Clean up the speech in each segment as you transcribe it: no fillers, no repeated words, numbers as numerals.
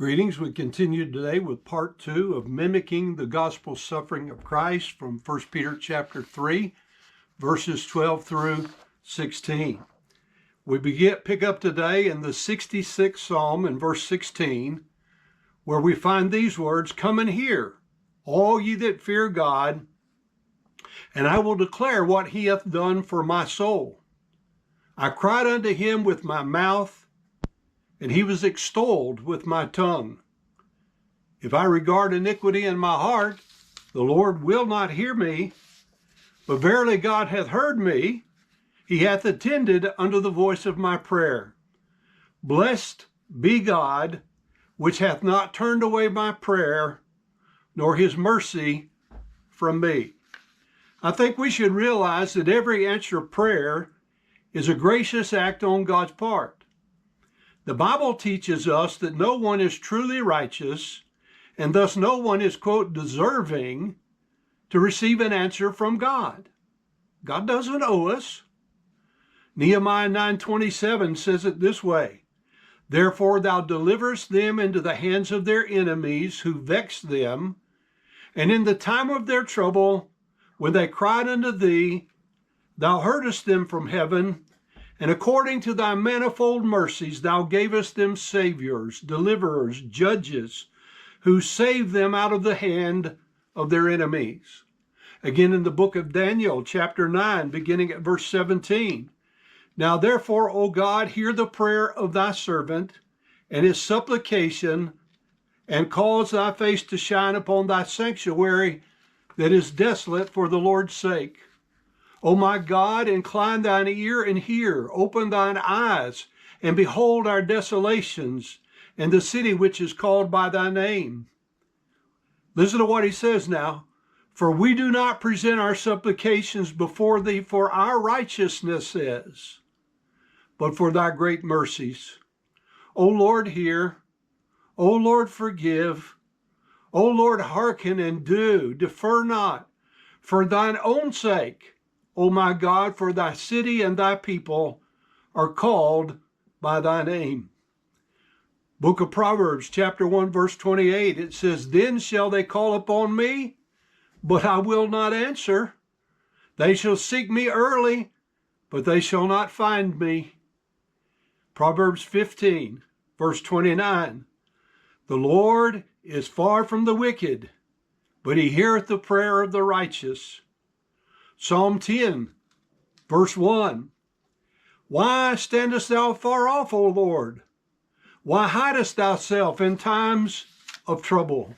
Greetings. We continue today with part 2 of Mimicking the Gospel Suffering of Christ from 1 Peter chapter 3, verses 12 through 16. We pick up today in the 66th Psalm in verse 16, where we find these words, "Come and hear, all ye that fear God, and I will declare what he hath done for my soul. I cried unto him with my mouth, and he was extolled with my tongue. If I regard iniquity in my heart, the Lord will not hear me. But verily God hath heard me. He hath attended unto the voice of my prayer. Blessed be God, which hath not turned away my prayer, nor his mercy from me." I think we should realize that every answered prayer is a gracious act on God's part. The Bible teaches us that no one is truly righteous, and thus no one is, quote, deserving to receive an answer from God. God doesn't owe us. Nehemiah 9:27 says it this way, "Therefore thou deliverest them into the hands of their enemies who vex them, and in the time of their trouble, when they cried unto thee, thou heardest them from heaven, and according to thy manifold mercies, thou gavest them saviors, deliverers, judges, who saved them out of the hand of their enemies." Again in the book of Daniel, chapter 9, beginning at verse 17. "Now therefore, O God, hear the prayer of thy servant and his supplication, and cause thy face to shine upon thy sanctuary that is desolate for the Lord's sake. O my God, incline thine ear and hear, open thine eyes, and behold our desolations, and the city which is called by thy name." Listen to what he says now. "For we do not present our supplications before thee for our righteousnesses, but for thy great mercies. O Lord, hear. O Lord, forgive. O Lord, hearken and do. Defer not. For thine own sake, O my God, for thy city and thy people are called by thy name." Book of Proverbs, chapter 1, verse 28, it says, "Then shall they call upon me, but I will not answer. They shall seek me early, but they shall not find me." Proverbs 15, verse 29, "The Lord is far from the wicked, but he heareth the prayer of the righteous." Psalm 10, verse 1, "Why standest thou far off, O Lord? Why hidest thyself in times of trouble?"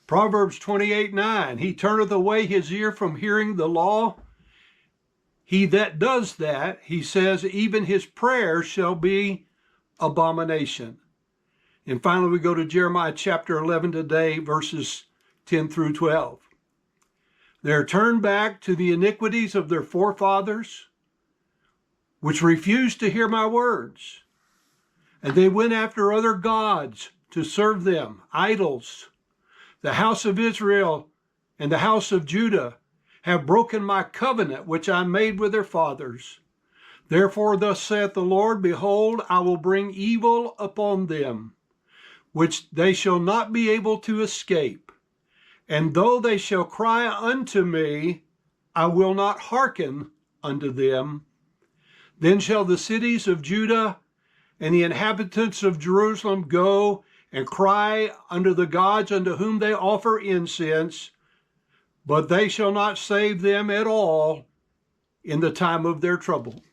Proverbs 28:9, "He turneth away his ear from hearing the law. He that does that," he says, "even his prayer shall be abomination." And finally, we go to Jeremiah chapter 11 today, verses 10 through 12. "They are turned back to the iniquities of their forefathers, which refused to hear my words. And they went after other gods to serve them, idols. The house of Israel and the house of Judah have broken my covenant which I made with their fathers. Therefore thus saith the Lord, Behold, I will bring evil upon them, which they shall not be able to escape. And though they shall cry unto me, I will not hearken unto them. Then shall the cities of Judah and the inhabitants of Jerusalem go and cry unto the gods unto whom they offer incense, but they shall not save them at all in the time of their trouble."